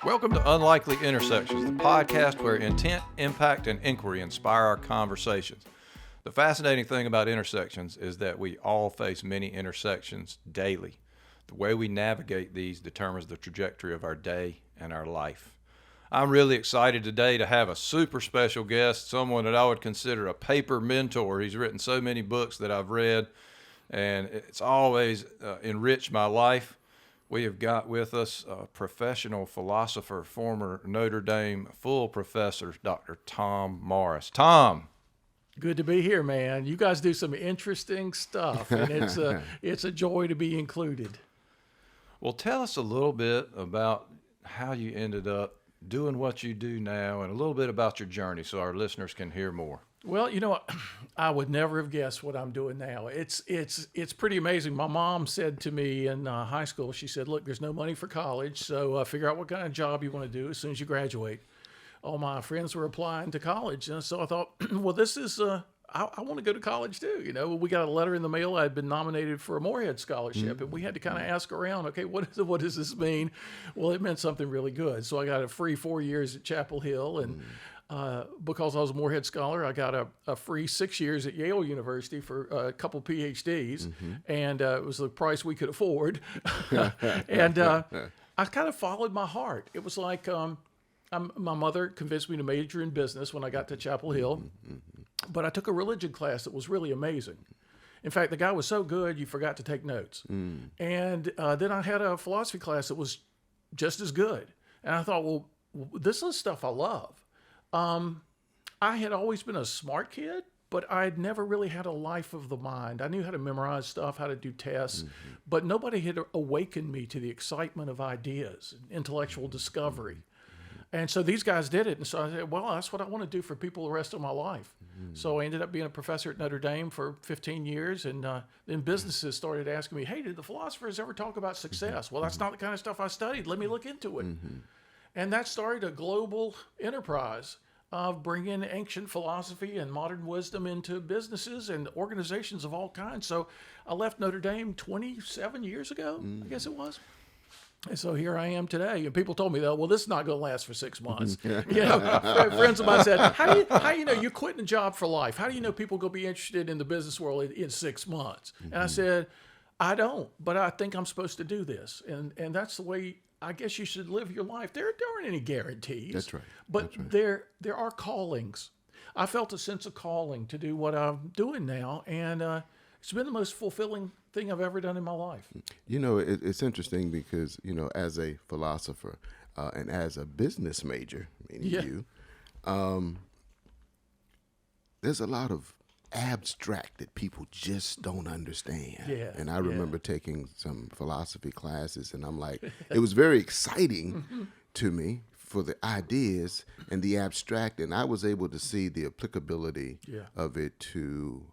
Welcome to Unlikely Intersections, the podcast where intent, impact, and inquiry inspire our conversations. The fascinating thing about intersections is that we all face many intersections daily. The way we navigate these determines the trajectory of our day and our life. I'm really excited today to have a super special guest, someone that I would consider a paper mentor. He's written so many books that I've read, and it's always enriched my life. We have got with us a professional philosopher, former Notre Dame full professor, Dr. Tom Morris. Tom. Good to be here, man. You guys do some interesting stuff, and it's a joy to be included. Well, tell us a little bit about how you ended up doing what you do now, and a little bit about your journey so our listeners can hear more. Well, you know, I would never have guessed what I'm doing now. It's pretty amazing. My mom said to me in high school, she said, "Look, there's no money for college, so figure out what kind of job you want to do as soon as you graduate." All my friends were applying to college, and so I thought, well, this is I want to go to college too. You know, we got a letter in the mail. I had been nominated for a Morehead Scholarship, and we had to kind of ask around, okay, what does this mean? Well, it meant something really good. So I got a free 4 years at Chapel Hill, and because I was a Morehead Scholar, I got a free 6 years at Yale University for a couple PhDs, and it was the price we could afford. And I kind of followed my heart. It was like my mother convinced me to major in business when I got to Chapel Hill, but I took a religion class that was really amazing. In fact, the guy was so good, you forgot to take notes. And then I had a philosophy class that was just as good. And I thought, well, this is stuff I love. I had always been a smart kid, but I'd never really had a life of the mind. I knew how to memorize stuff, how to do tests, but nobody had awakened me to the excitement of ideas, intellectual discovery. And so these guys did it. And so I said, well, that's what I want to do for people the rest of my life. So I ended up being a professor at Notre Dame for 15 years. And then businesses started asking me, hey, did the philosophers ever talk about success? Well, that's not the kind of stuff I studied. Let me look into it. And that started a global enterprise of bringing ancient philosophy and modern wisdom into businesses and organizations of all kinds. So I left Notre Dame 27 years ago, I guess it was. And so here I am today. And people told me, well, this is not going to last for 6 months. You know, friends of mine said, how do you know you're quitting a job for life? How do you know people going to be interested in the business world in 6 months? And I said, I don't, but I think I'm supposed to do this. And that's the way I guess you should live your life. There aren't any guarantees. That's right. But That's right. there are callings. I felt a sense of calling to do what I'm doing now. And it's been the most fulfilling thing I've ever done in my life. You know, it's interesting because, you know, as a philosopher and as a business major, meaning you, there's a lot of abstract that people just don't understand. Yeah, and I remember taking some philosophy classes, and I'm like, it was very exciting to me for the ideas and the abstract, and I was able to see the applicability of it to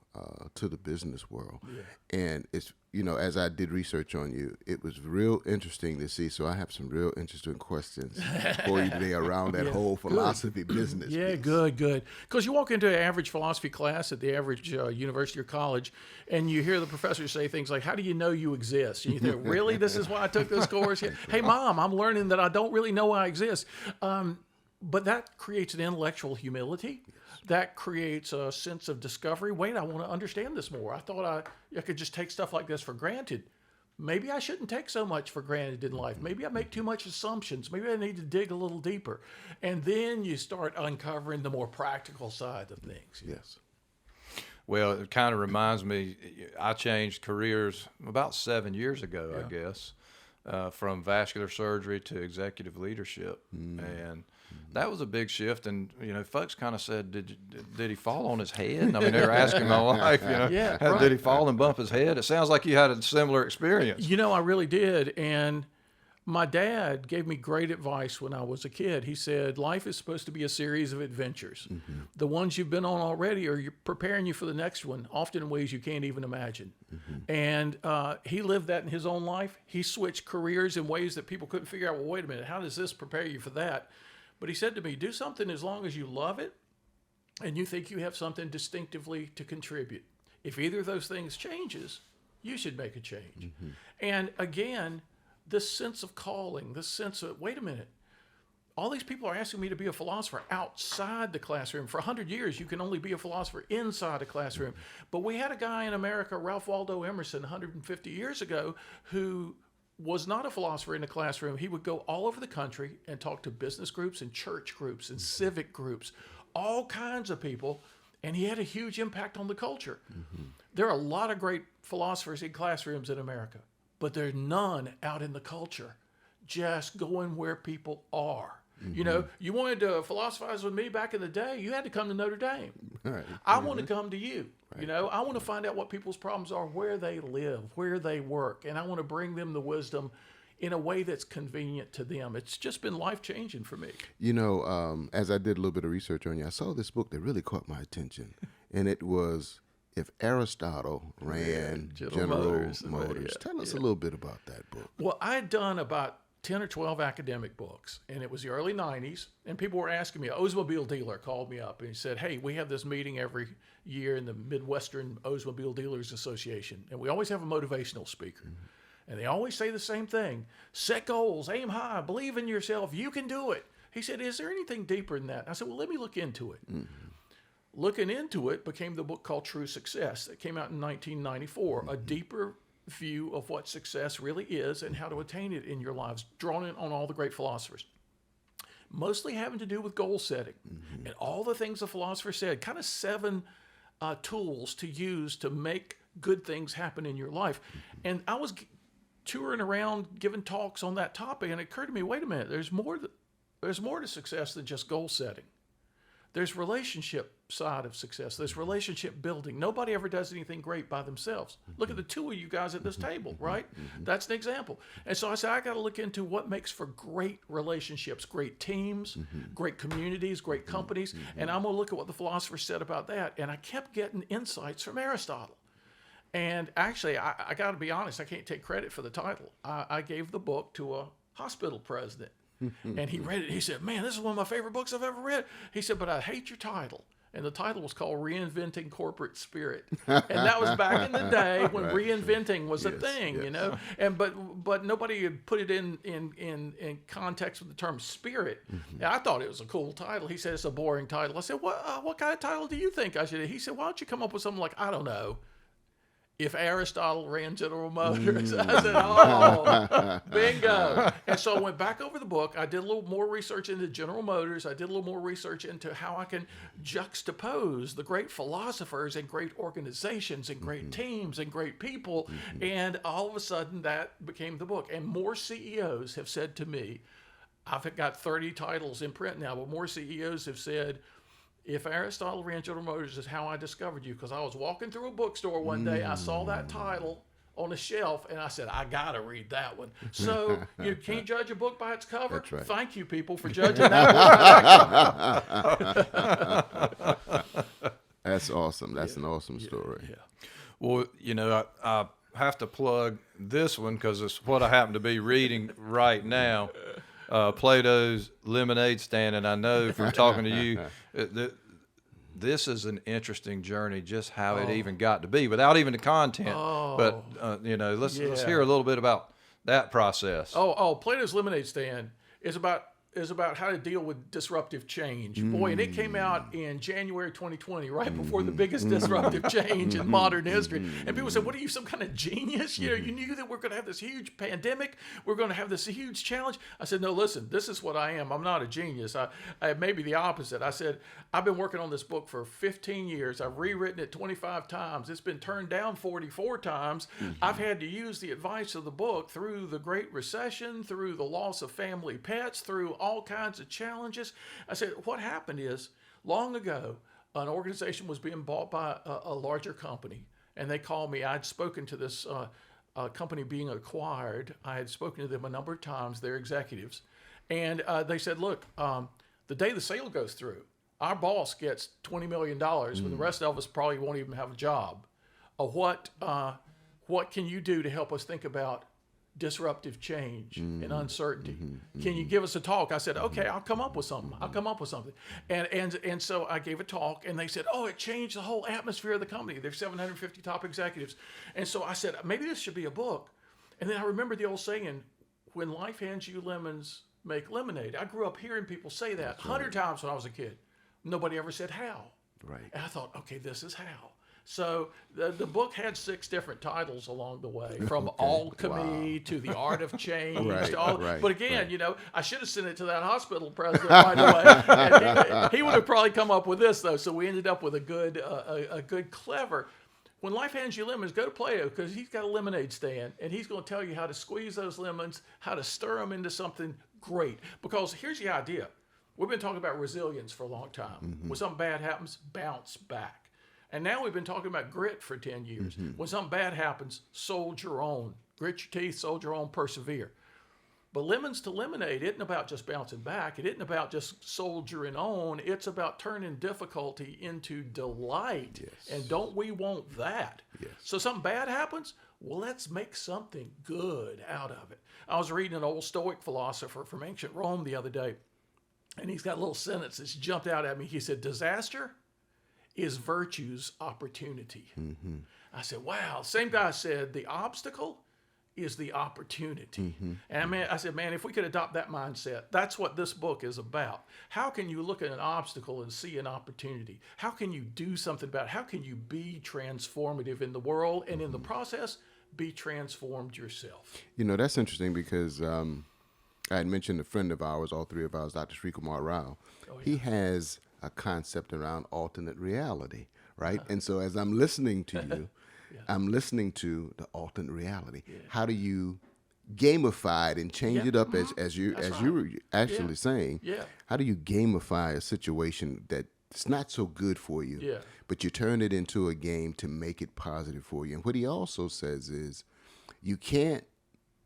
the business world. And it's, you know, as I did research on you, it was real interesting to see. So I have some real interesting questions for you today around that whole philosophy business piece. Good. Because you walk into an average philosophy class at the average university or college, and you hear the professor say things like, how do you know you exist? And you think, really? This is why I took this course? Hey, Mom, I'm learning that I don't really know I exist. But that creates an intellectual humility. That creates a sense of discovery. Wait, I want to understand this more. I thought I could just take stuff like this for granted. Maybe I shouldn't take so much for granted in life. Maybe I make too much assumptions. Maybe I need to dig a little deeper. And then you start uncovering the more practical side of things. Yes. Well, it kind of reminds me, I changed careers about 7 years ago, I guess, from vascular surgery to executive leadership. And that was a big shift. And, you know, folks kind of said, did he fall on his head? I mean, they were asking my wife, you know, did he fall and bump his head? It sounds like you had a similar experience. You know, I really did. And my dad gave me great advice when I was a kid. He said, life is supposed to be a series of adventures. The ones you've been on already are preparing you for the next one, often in ways you can't even imagine. And he lived that in his own life. He switched careers in ways that people couldn't figure out, well, wait a minute, how does this prepare you for that? But he said to me, do something as long as you love it and you think you have something distinctively to contribute. If either of those things changes, you should make a change. And again, this sense of calling, this sense of, wait a minute, all these people are asking me to be a philosopher outside the classroom. For 100 years, you can only be a philosopher inside a classroom. But we had a guy in America, Ralph Waldo Emerson, 150 years ago, who was not a philosopher in the classroom. He would go all over the country and talk to business groups and church groups and civic groups, all kinds of people, and he had a huge impact on the culture. There are a lot of great philosophers in classrooms in America, but there's none out in the culture, just going where people are. You know, you wanted to philosophize with me back in the day, you had to come to Notre Dame. Right. I want to come to you. You know, I want to find out what people's problems are, where they live, where they work, and I want to bring them the wisdom in a way that's convenient to them. It's just been life-changing for me. You know, as I did a little bit of research on you, I saw this book that really caught my attention, and it was If Aristotle Ran General Motors. Tell us a little bit about that book. Well, I had done about 10 or 12 academic books, and it was the early 90s, and people were asking me. An Oldsmobile dealer called me up, and he said, hey, we have this meeting every year in the Midwestern Oldsmobile Dealers Association, and we always have a motivational speaker. And they always say the same thing: set goals, aim high, believe in yourself, you can do it. He said, is there anything deeper than that? I said, well, let me look into it. Looking into it became the book called True Success that came out in 1994, a deeper view of what success really is and how to attain it in your lives, drawn in on all the great philosophers. Mostly having to do with goal setting and all the things the philosopher said, kind of 7 tools to use to make good things happen in your life. And I was touring around giving talks on that topic, and it occurred to me, wait a minute, there's more to success than just goal setting. There's relationship side of success. There's relationship building. Nobody ever does anything great by themselves. Look at the 2 of you guys at this table, right? That's an example. And so I said, I got to look into what makes for great relationships, great teams, great communities, great companies. And I'm going to look at what the philosophers said about that. And I kept getting insights from Aristotle. And actually, I got to be honest, I can't take credit for the title. I gave the book to a hospital president. And he read it. He said, man, this is one of my favorite books I've ever read. He said, but I hate your title. And the title was called Reinventing Corporate Spirit. And that was back in the day when reinventing was a thing, you know. And but nobody had put it in context with the term spirit. And I thought it was a cool title. He said, it's a boring title. I said, what kind of title do you think I should? He said, why don't you come up with something like, I don't know, If Aristotle Ran General Motors. I said, oh, bingo. And so I went back over the book. I did a little more research into General Motors. I did a little more research into how I can juxtapose the great philosophers and great organizations and great teams and great people. And all of a sudden that became the book. And more CEOs have said to me, I've got 30 titles in print now, but more CEOs have said, If Aristotle Ran General Motors is how I discovered you, because I was walking through a bookstore one day, I saw that title on a shelf, and I said, I got to read that one. So you can't judge a book by its cover. That's right. Thank you, people, for judging that book. That's awesome. That's an awesome story. Yeah. Well, you know, I have to plug this one because it's what I happen to be reading right now. Plato's Lemonade Stand, and I know from talking to you this is an interesting journey, just how it even got to be, without even the content. But you know, let's hear a little bit about that process. Plato's Lemonade Stand is about how to deal with disruptive change. Boy, and it came out in January 2020, right before the biggest disruptive change in modern history. And people said, what are you, some kind of genius? You know, you knew that we're going to have this huge pandemic. We're going to have this huge challenge. I said, no, listen, this is what I am. I'm not a genius. I maybe the opposite. I said, I've been working on this book for 15 years. I've rewritten it 25 times. It's been turned down 44 times. I've had to use the advice of the book through the Great Recession, through the loss of family pets, through all kinds of challenges. I said, what happened is, long ago, an organization was being bought by a larger company, and they called me. I'd spoken to this company being acquired. I had spoken to them a number of times, their executives, and they said, look, the day the sale goes through, our boss gets $20 million, when the rest of us probably won't even have a job. What can you do to help us think about disruptive change and uncertainty? Can you give us a talk? I said, okay, I'll come up with something. And so I gave a talk, and they said, oh, it changed the whole atmosphere of the company. There's 750 top executives. And so I said, maybe this should be a book. And then I remembered the old saying, when life hands you lemons, make lemonade. I grew up hearing people say that 100 times when I was a kid. Nobody ever said how. Right. And I thought, okay, this is how. So the book had 6 different titles along the way, from alchemy to the art of change. Right, to all, right, but again, right. you know, I should have sent it to that hospital president right away. And he would have probably come up with this, though. So we ended up with a good, clever. When life hands you lemons, go to Plato, because he's got a lemonade stand, and he's going to tell you how to squeeze those lemons, how to stir them into something great. Because here's the idea. We've been talking about resilience for a long time. When something bad happens, bounce back. And now we've been talking about grit for 10 years. When something bad happens, soldier on. Grit your teeth, soldier on, persevere. But lemons to lemonade isn't about just bouncing back. It isn't about just soldiering on. It's about turning difficulty into delight. Yes. And don't we want that? Yes. So something bad happens, well, let's make something good out of it. I was reading an old Stoic philosopher from ancient Rome the other day, and he's got a little sentence that's jumped out at me. He said, disaster is virtue's opportunity. I said, wow. Same guy said, the obstacle is the opportunity. And I said, man, if we could adopt that mindset, that's what this book is about. How can you look at an obstacle and see an opportunity? How can you do something about it? How can you be transformative in the world and in the process, be transformed yourself? You know, that's interesting because I had mentioned a friend of ours, all 3 of ours, Dr. Sri Kumar Rao. He has a concept around alternate reality, right? And so as I'm listening to you, I'm listening to the alternate reality. How do you gamify it and change it up as you were actually saying? How do you gamify a situation that's not so good for you, but you turn it into a game to make it positive for you? And what he also says is, you can't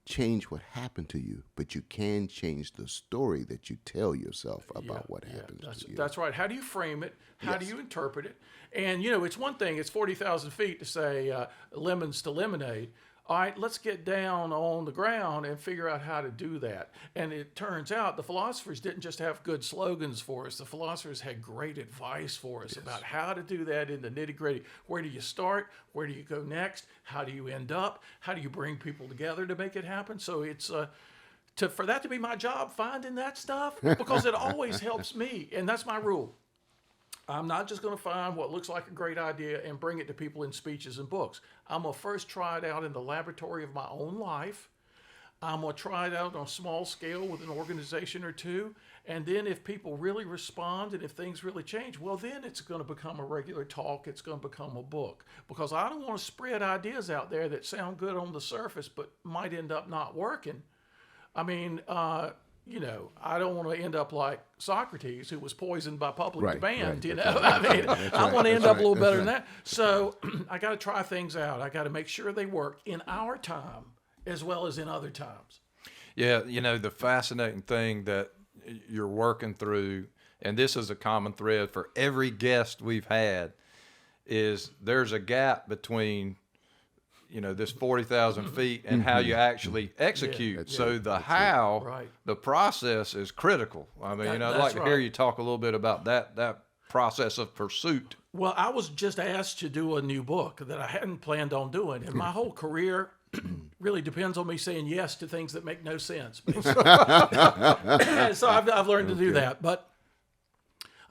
change what happened to you, but you can change the story that you tell yourself about what happened to you. That's right. How do you frame it? How do you interpret it? And, you know, it's one thing, it's 40,000 feet to say lemons to lemonade. All right, let's get down on the ground and figure out how to do that. And it turns out the philosophers didn't just have good slogans for us. The philosophers had great advice for us about how to do that in the nitty-gritty. Where do you start? Where do you go next? How do you end up? How do you bring people together to make it happen? So it's for that to be my job, finding that stuff, because it always helps me. And that's my rule. I'm not just going to find what looks like a great idea and bring it to people in speeches and books. I'm going to first try it out in the laboratory of my own life. I'm going to try it out on a small scale with an organization or 2. And then if people really respond and if things really change, well, then it's going to become a regular talk. It's going to become a book. Because I don't want to spread ideas out there that sound good on the surface but might end up not working. I mean, you know, I don't want to end up like Socrates, who was poisoned by public demand. You know, I mean, I want to end up a little better than that. So I got to try things out. I got to make sure they work in our time as well as in other times. Yeah, you know, the fascinating thing that you're working through, and this is a common thread for every guest we've had, is there's a gap between, you know, this 40,000 feet and how you actually execute. So the how, the process is critical. I mean, you know, I'd like to hear you talk a little bit about that process of pursuit. Well, I was just asked to do a new book that I hadn't planned on doing. And my whole career really depends on me saying yes to things that make no sense. So I've learned to do that. But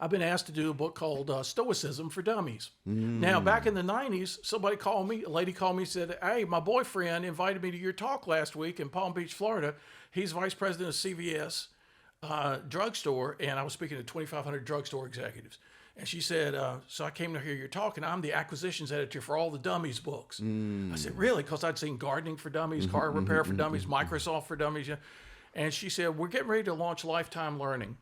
I've been asked to do a book called Stoicism for Dummies. Now, back in the 90s, a lady called me and said, hey, my boyfriend invited me to your talk last week in Palm Beach, Florida. He's vice president of CVS drugstore, and I was speaking to 2,500 drugstore executives. And she said, so I came to hear your talk, and I'm the acquisitions editor for all the Dummies books. I said, really? Because I'd seen Gardening for Dummies, Car Repair for Dummies, Microsoft for Dummies. And she said, we're getting ready to launch Lifetime Learning.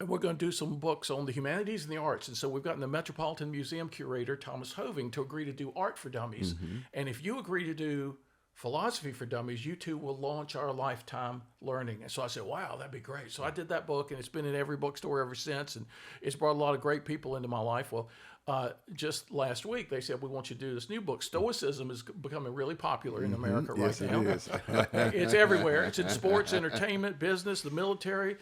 And we're going to do some books on the humanities and the arts. And so we've gotten the Metropolitan Museum curator, Thomas Hoving, to agree to do Art for Dummies. And if you agree to do Philosophy for Dummies, you two will launch our Lifetime Learning. And so I said, wow, that'd be great. So I did that book, and it's been in every bookstore ever since. And it's brought a lot of great people into my life. Well, just last week, they said, we want you to do this new book. Stoicism is becoming really popular in America right now. It is. It's everywhere. It's in sports, entertainment, business, the military.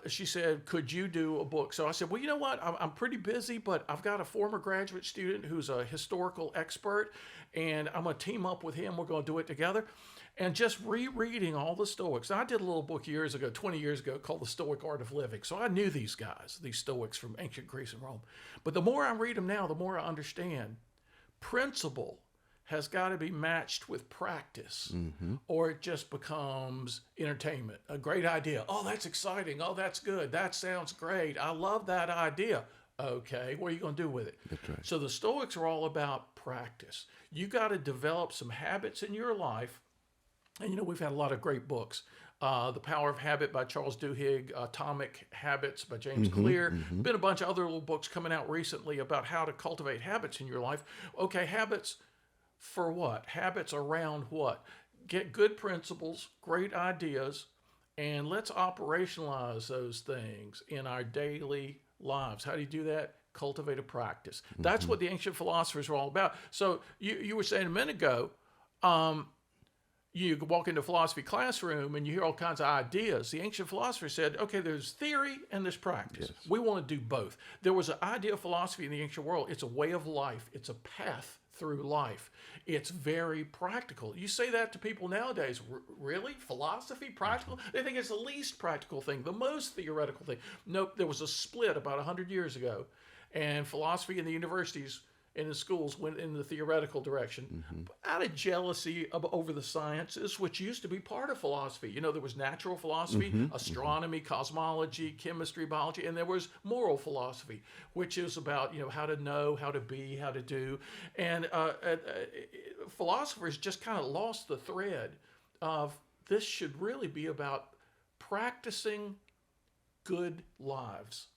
she said, could you do a book? So I said, well, you know what? I'm pretty busy, but I've got a former graduate student who's a historical expert, and I'm going to team up with him. We're going to do it together. And just rereading all the Stoics. Now, I did a little book 20 years ago, called The Stoic Art of Living. So I knew these guys, these Stoics from ancient Greece and Rome. But the more I read them now, the more I understand. Principle has got to be matched with practice, or it just becomes entertainment. A great idea. Oh, that's exciting. Oh, that's good. That sounds great. I love that idea. Okay, what are you going to do with it? That's right. So the Stoics are all about practice. You got to develop some habits in your life. And, we've had a lot of great books. The Power of Habit by Charles Duhigg, Atomic Habits by James Clear. Been a bunch of other little books coming out recently about how to cultivate habits in your life. Okay, habits for what? Habits around what? Get good principles, great ideas, and let's operationalize those things in our daily lives. How do you do that? Cultivate a practice. That's what the ancient philosophers were all about. So you were saying a minute ago, you walk into a philosophy classroom and you hear all kinds of ideas. The ancient philosophers said, okay, there's theory and there's practice. Yes. We want to do both. There was an idea of philosophy in the ancient world. It's a way of life. It's a path through life. It's very practical. You say that to people nowadays, really? Philosophy, practical? They think it's the least practical thing, the most theoretical thing. Nope, there was a split about 100 years ago, and philosophy in the universities and the schools went in the theoretical direction out of jealousy over the sciences, which used to be part of philosophy. There was natural philosophy, astronomy, cosmology, chemistry, biology, and there was moral philosophy, which is about, how to know, how to be, how to do. And philosophers just kind of lost the thread of this should really be about practicing good lives.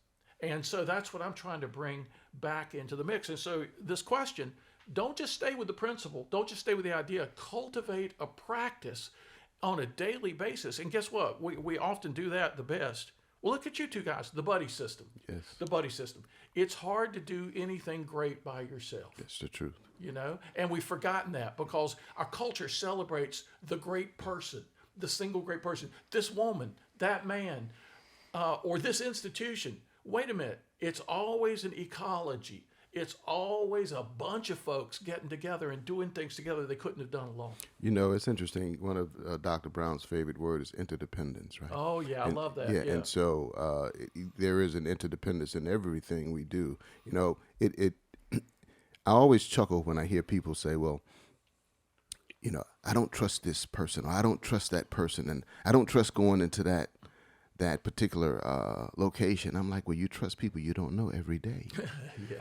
And so that's what I'm trying to bring back into the mix. And so this question, don't just stay with the principle. Don't just stay with the idea. Cultivate a practice on a daily basis. And guess what? We often do that the best. Well, look at you two guys, the buddy system. Yes. The buddy system. It's hard to do anything great by yourself. That's the truth. And we've forgotten that because our culture celebrates the great person, the single great person, this woman, that man, or this institution. Wait a minute. It's always an ecology. It's always a bunch of folks getting together and doing things together they couldn't have done alone. It's interesting. One of Dr. Brown's favorite words is interdependence, right? Oh, yeah. I love that. Yeah. And so there is an interdependence in everything we do. I always chuckle when I hear people say, well, I don't trust this person, or I don't trust that person, and I don't trust going into that particular location. I'm like, well, you trust people you don't know every day.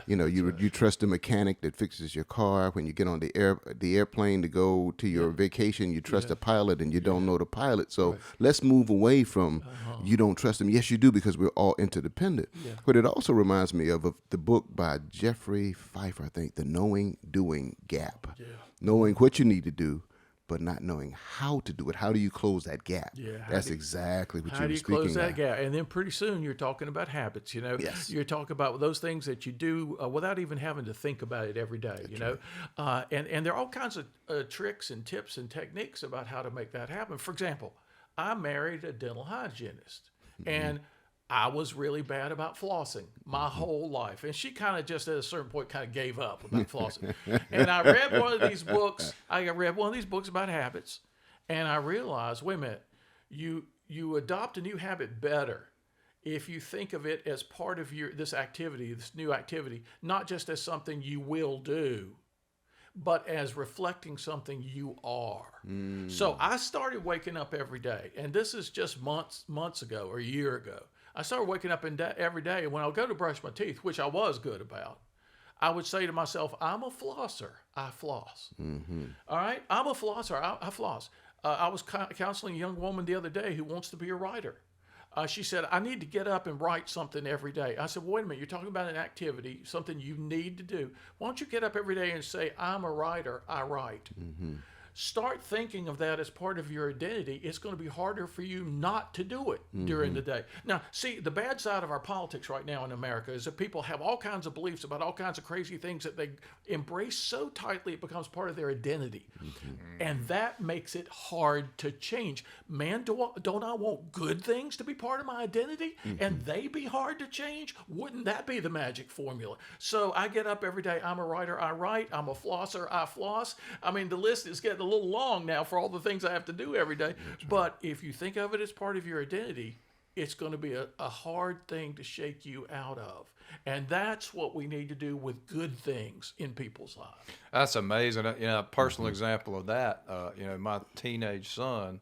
You trust the mechanic that fixes your car. When you get on the airplane to go to your vacation, you trust the pilot, and you don't know the pilot. So let's move away from you don't trust them. Yes, you do, because we're all interdependent. Yeah. But it also reminds me of the book by Jeffrey Pfeiffer, I think, The Knowing Doing Gap. Yeah. Knowing what you need to do, but not knowing how to do it. How do you close that gap? Yeah, that's exactly what you were speaking about. How do you close that gap? And then pretty soon you're talking about habits, Yes. You're talking about those things that you do without even having to think about it every day, And there are all kinds of tricks and tips and techniques about how to make that happen. For example, I married a dental hygienist, and I was really bad about flossing my whole life. And she kind of just at a certain point kind of gave up about flossing. And I read one of these books. About habits. And I realized, wait a minute, you adopt a new habit better if you think of it as part of this new activity, not just as something you will do, but as reflecting something you are. So I started waking up every day. And this is just months ago or a year ago. I started waking up every day, and when I would go to brush my teeth, which I was good about, I would say to myself, I'm a flosser. I floss. All right? I'm a flosser. I floss. I was counseling a young woman the other day who wants to be a writer. She said, I need to get up and write something every day. I said, well, wait a minute. You're talking about an activity, something you need to do. Why don't you get up every day and say, I'm a writer. I write. start thinking of that as part of your identity. It's going to be harder for you not to do it during the day. Now, see, the bad side of our politics right now in America is that people have all kinds of beliefs about all kinds of crazy things that they embrace so tightly it becomes part of their identity. And that makes it hard to change. Man, don't I want good things to be part of my identity and they be hard to change? Wouldn't that be the magic formula? So I get up every day. I'm a writer, I write. I'm a flosser, I floss. I mean, the list is getting a little long now for all the things I have to do every day. But if you think of it as part of your identity, it's going to be a hard thing to shake you out of. And that's what we need to do with good things in people's lives. That's amazing. A personal example of that, my teenage son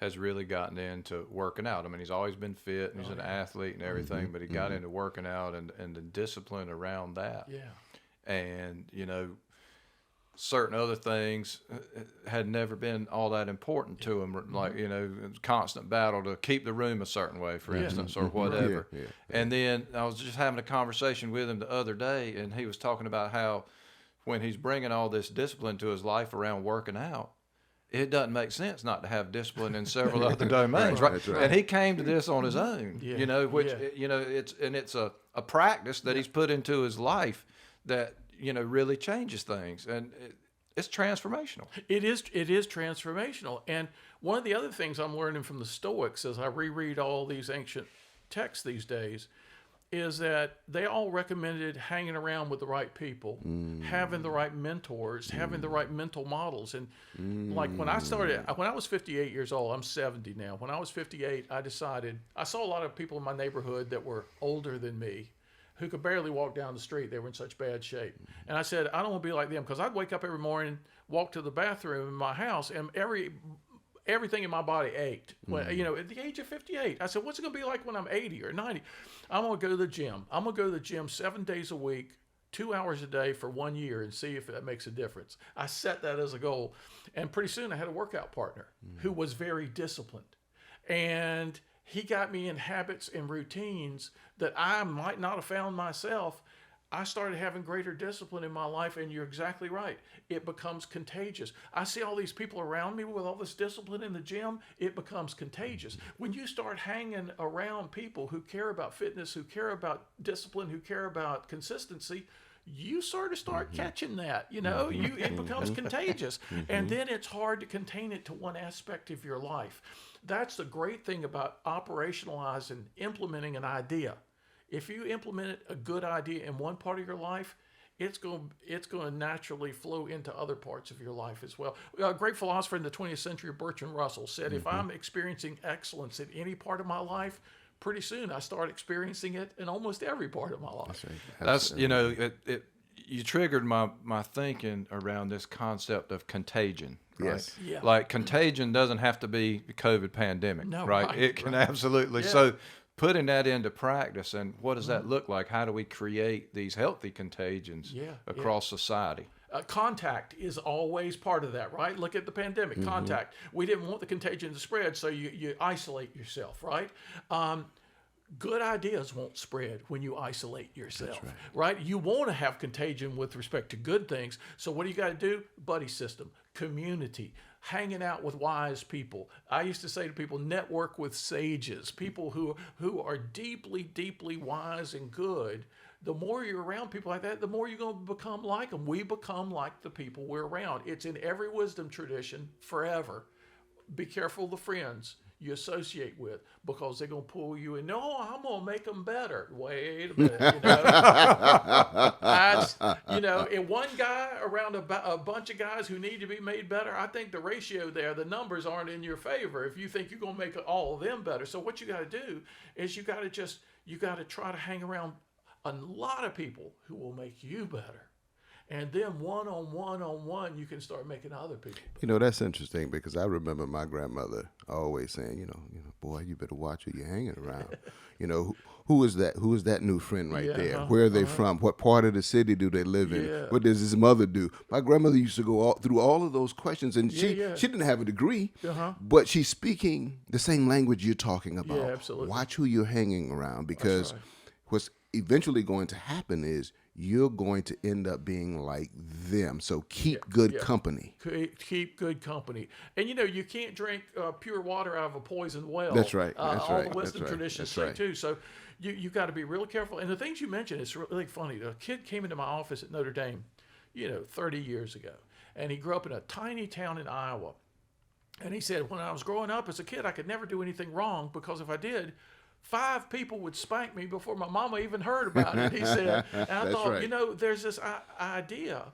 has really gotten into working out. I mean, he's always been fit and he's an athlete and everything, but he got into working out and the discipline around that. Yeah. And, certain other things had never been all that important to him, like, constant battle to keep the room a certain way, for instance, or whatever. And then I was just having a conversation with him the other day, and he was talking about how when he's bringing all this discipline to his life around working out, it doesn't make sense not to have discipline in several other domains, right? And he came to this on his own, it's a practice that he's put into his life that, really changes things. And it's transformational. It is transformational. And one of the other things I'm learning from the Stoics as I reread all these ancient texts these days is that they all recommended hanging around with the right people, having the right mentors, having the right mental models. And like when I was 58 years old, I'm 70 now. When I was 58, I saw a lot of people in my neighborhood that were older than me who could barely walk down the street. They were in such bad shape. And I said, I don't want to be like them, because I'd wake up every morning, walk to the bathroom in my house, and everything in my body ached. When, at the age of 58, I said, what's it going to be like when I'm 80 or 90? I'm going to go to the gym. I'm going to go to the gym 7 days a week, 2 hours a day for 1 year, and see if that makes a difference. I set that as a goal. And pretty soon I had a workout partner who was very disciplined. And he got me in habits and routines that I might not have found myself. I started having greater discipline in my life, and you're exactly right. It becomes contagious. I see all these people around me with all this discipline in the gym. It becomes contagious. When you start hanging around people who care about fitness, who care about discipline, who care about consistency, you sort of start catching that. It becomes contagious. And then it's hard to contain it to one aspect of your life. That's the great thing about operationalizing, implementing an idea. If you implement a good idea in one part of your life, it's going to naturally flow into other parts of your life as well. A great philosopher in the 20th century, Bertrand Russell, said, if I'm experiencing excellence in any part of my life, pretty soon I start experiencing it in almost every part of my life. That's you triggered my thinking around this concept of contagion. Right? Yes. Yeah. Like contagion doesn't have to be the COVID pandemic, No, right? It can absolutely. Yeah. So putting that into practice, and what does that look like? How do we create these healthy contagions across society? Contact is always part of that, right? Look at the pandemic, contact. We didn't want the contagion to spread, so you isolate yourself, right? Good ideas won't spread when you isolate yourself, right? You want to have contagion with respect to good things. So what do you got to do? Buddy system, community, hanging out with wise people. I used to say to people, network with sages, people who are deeply, deeply wise and good. The more you're around people like that, the more you're going to become like them. We become like the people we're around. It's in every wisdom tradition forever. Be careful of the friends you associate with, because they're going to pull you in. No, I'm going to make them better. Wait a minute. And one guy around a bunch of guys who need to be made better, I think the ratio there, the numbers aren't in your favor if you think you're going to make all of them better. So what you got to do is you got to try to hang around a lot of people who will make you better. And then one-on-one, you can start making other people better. That's interesting, because I remember my grandmother always saying, boy, you better watch who you're hanging around. Who is that? Who is that new friend right there? Where are they from? What part of the city do they live in? What does his mother do? My grandmother used to go through all of those questions, and she didn't have a degree, but she's speaking the same language you're talking about. Yeah, absolutely. Watch who you're hanging around, because eventually going to happen is you're going to end up being like them. So keep good company. Keep good company. And, you can't drink pure water out of a poisoned well. That's right. All the wisdom traditions say, too. So you got to be really careful. And the things you mentioned, it's really funny. A kid came into my office at Notre Dame, 30 years ago. And he grew up in a tiny town in Iowa. And he said, when I was growing up as a kid, I could never do anything wrong because if I did, 5 people would spank me before my mama even heard about it. He said, and I thought, right. there's this idea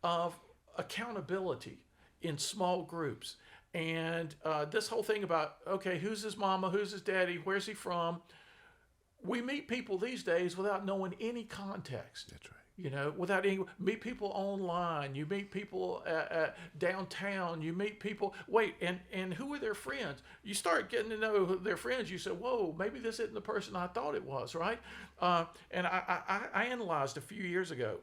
of accountability in small groups. And this whole thing about, okay, who's his mama, who's his daddy, where's he from? We meet people these days without knowing any context. That's right. Without any, meet people online, you meet people downtown, you meet people, and who are their friends? You start getting to know their friends, you say, whoa, maybe this isn't the person I thought it was, right? And I analyzed a few years ago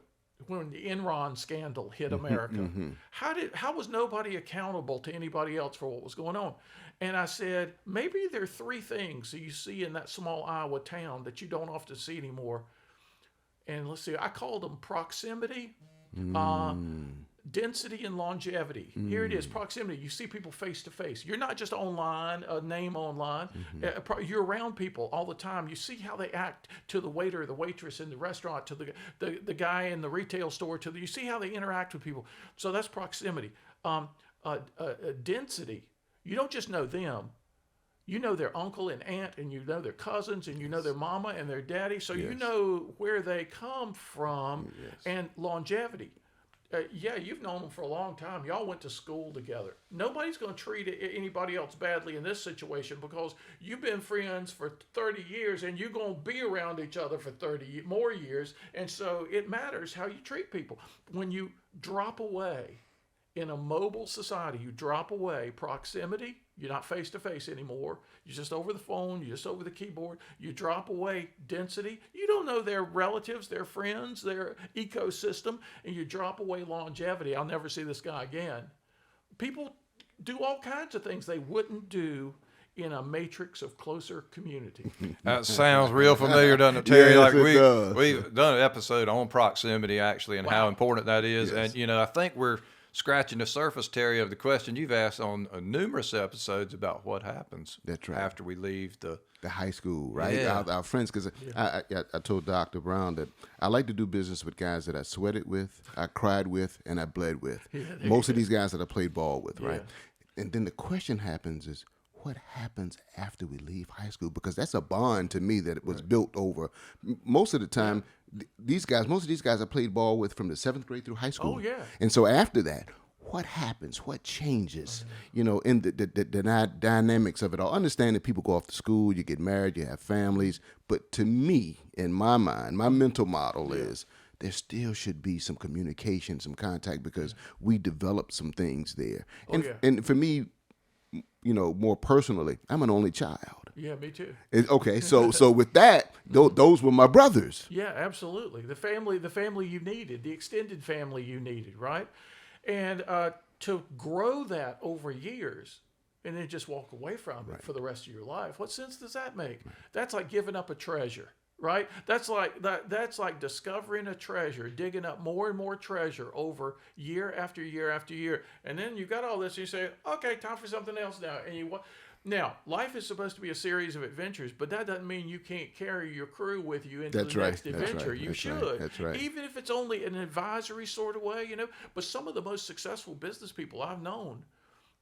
when the Enron scandal hit America. How was nobody accountable to anybody else for what was going on? And I said, maybe there are 3 things that you see in that small Iowa town that you don't often see anymore. And let's see, I called them proximity, density, and longevity. Here it is, proximity. You see people face to face. You're not just online, a name online. You're around people all the time. You see how they act to the waiter, the waitress in the restaurant, to the guy in the retail store. You see how they interact with people. So that's proximity. Density. You don't just know them. You know their uncle and aunt, and you know their cousins, and you know their mama and their daddy. So you know where they come from. And longevity. You've known them for a long time. Y'all went to school together. Nobody's going to treat anybody else badly in this situation because you've been friends for 30 years and you're going to be around each other for 30 more years. And so it matters how you treat people. When you drop away in a mobile society, you drop away proximity. You're not face-to-face anymore. You're just over the phone. You're just over the keyboard. You drop away density. You don't know their relatives, their friends, their ecosystem, and you drop away longevity. I'll never see this guy again. People do all kinds of things they wouldn't do in a matrix of closer community. That sounds real familiar, doesn't it, Terry? Yes, Like we've done an episode on proximity, actually, and how important that is. Yes. And, I think we're scratching the surface, Terry, of the question you've asked on numerous episodes about what happens after we leave the high school, right? Yeah. Our friends, because I told Dr. Brown that I like to do business with guys that I sweated with, I cried with, and I bled with. Most of these guys that I played ball with, right? And then the question happens is, what happens after we leave high school? Because that's a bond to me that it was built over. Most of the time, most of these guys I played ball with from the 7th grade through high school. Oh, yeah. And so after that, what happens? What changes? In the dynamics of it all. Understand that people go off to school, you get married, you have families. But to me, in my mind, my mental model is there still should be some communication, some contact, because we developed some things there. And for me, more personally, I'm an only child. Yeah, me too. Okay, so with that, those were my brothers. Yeah, absolutely. The family you needed, the extended family you needed, right? And to grow that over years and then just walk away from it for the rest of your life, what sense does that make? That's like giving up a treasure, right? That's like discovering a treasure, digging up more and more treasure over year after year after year. And then you got all this, and you say, okay, time for something else now. Now, life is supposed to be a series of adventures, but that doesn't mean you can't carry your crew with you into the next adventure. You should. That's right. Even if it's only an advisory sort of way, But some of the most successful business people I've known,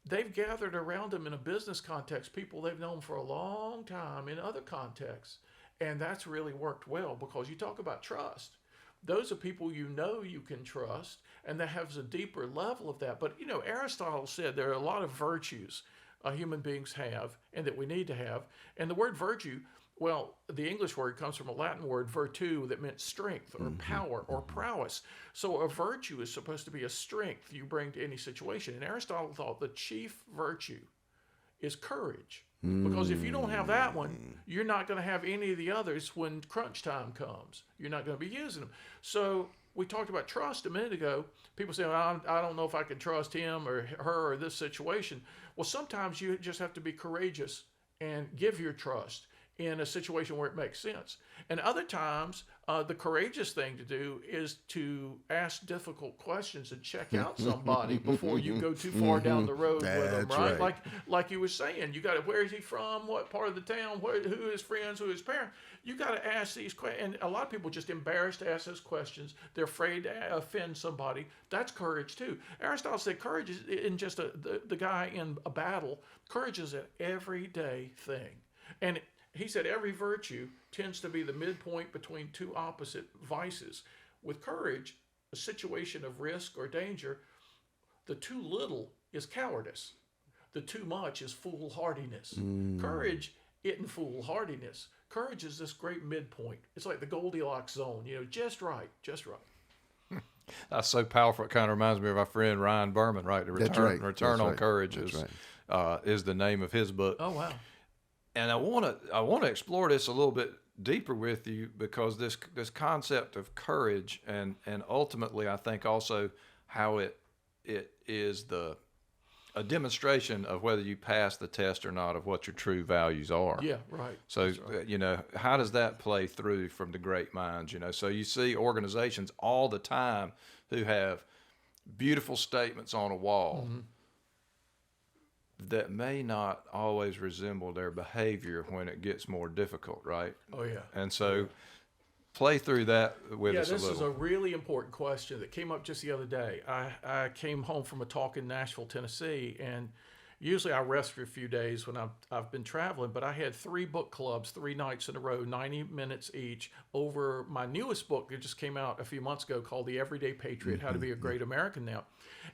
they've gathered around them in a business context, people they've known for a long time in other contexts. And that's really worked well because you talk about trust. Those are people you can trust, and that has a deeper level of that. But, Aristotle said there are a lot of virtues human beings have and that we need to have. And the word virtue, well, the English word comes from a Latin word, virtu, that meant strength or power or prowess. So a virtue is supposed to be a strength you bring to any situation. And Aristotle thought the chief virtue is courage. Because if you don't have that one, you're not going to have any of the others when crunch time comes. You're not going to be using them. So we talked about trust a minute ago. People say, well, I don't know if I can trust him or her or this situation. Well, sometimes you just have to be courageous and give your trust in a situation where it makes sense. And other times, the courageous thing to do is to ask difficult questions and check out somebody before you go too far down the road with them, That's right? right. Like you were saying, you got to, where is he from? What part of the town? Who his friends? Who his parents? You got to ask these questions. And a lot of people just embarrassed to ask those questions. They're afraid to offend somebody. That's courage too. Aristotle said courage isn't just the guy in a battle. Courage is an everyday thing. And he said every virtue tends to be the midpoint between two opposite vices. With courage, a situation of risk or danger, the too little is cowardice. The too much is foolhardiness. Courage isn't foolhardiness. Courage is this great midpoint. It's like the Goldilocks zone, just right, just right. That's so powerful. It kind of reminds me of our friend Ryan Berman, right? The Return That's on right. Courage That's is the name of his book. Oh, wow. And I want to explore this a little bit deeper with you, because this concept of courage and ultimately I think also how it is a demonstration of whether you pass the test or not of what your true values are. Yeah, right. So, right. How does that play through from the great minds? So you see organizations all the time who have beautiful statements on a wall that may not always resemble their behavior when it gets more difficult, right? Oh, yeah. And so play through that with us a this little. is a really important question that came up just the other day. I came home from a talk in Nashville, Tennessee, and usually I rest for a few days when I've been traveling, but I had 3 book clubs, 3 nights in a row, 90 minutes each, over my newest book that just came out a few months ago called The Everyday Patriot, How to Be a Great American Now.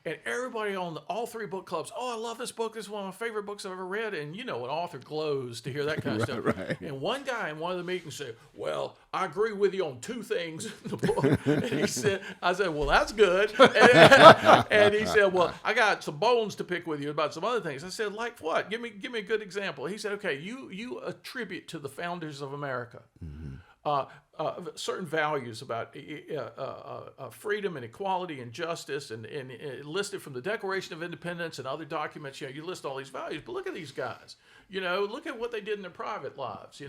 And everybody on all 3 book clubs, I love this book. This is one of my favorite books I've ever read. And an author glows to hear that kind of stuff. Right. And one guy in one of the meetings said, well, I agree with you on 2 things in the book. And I said, well, that's good. And he said, well, I got some bones to pick with you about some other things. I said, like what? Give me a good example. He said, okay, you attribute to the founders of America certain values about freedom and equality and justice, and listed from the Declaration of Independence and other documents. You list all these values, but look at these guys. Look at what they did in their private lives.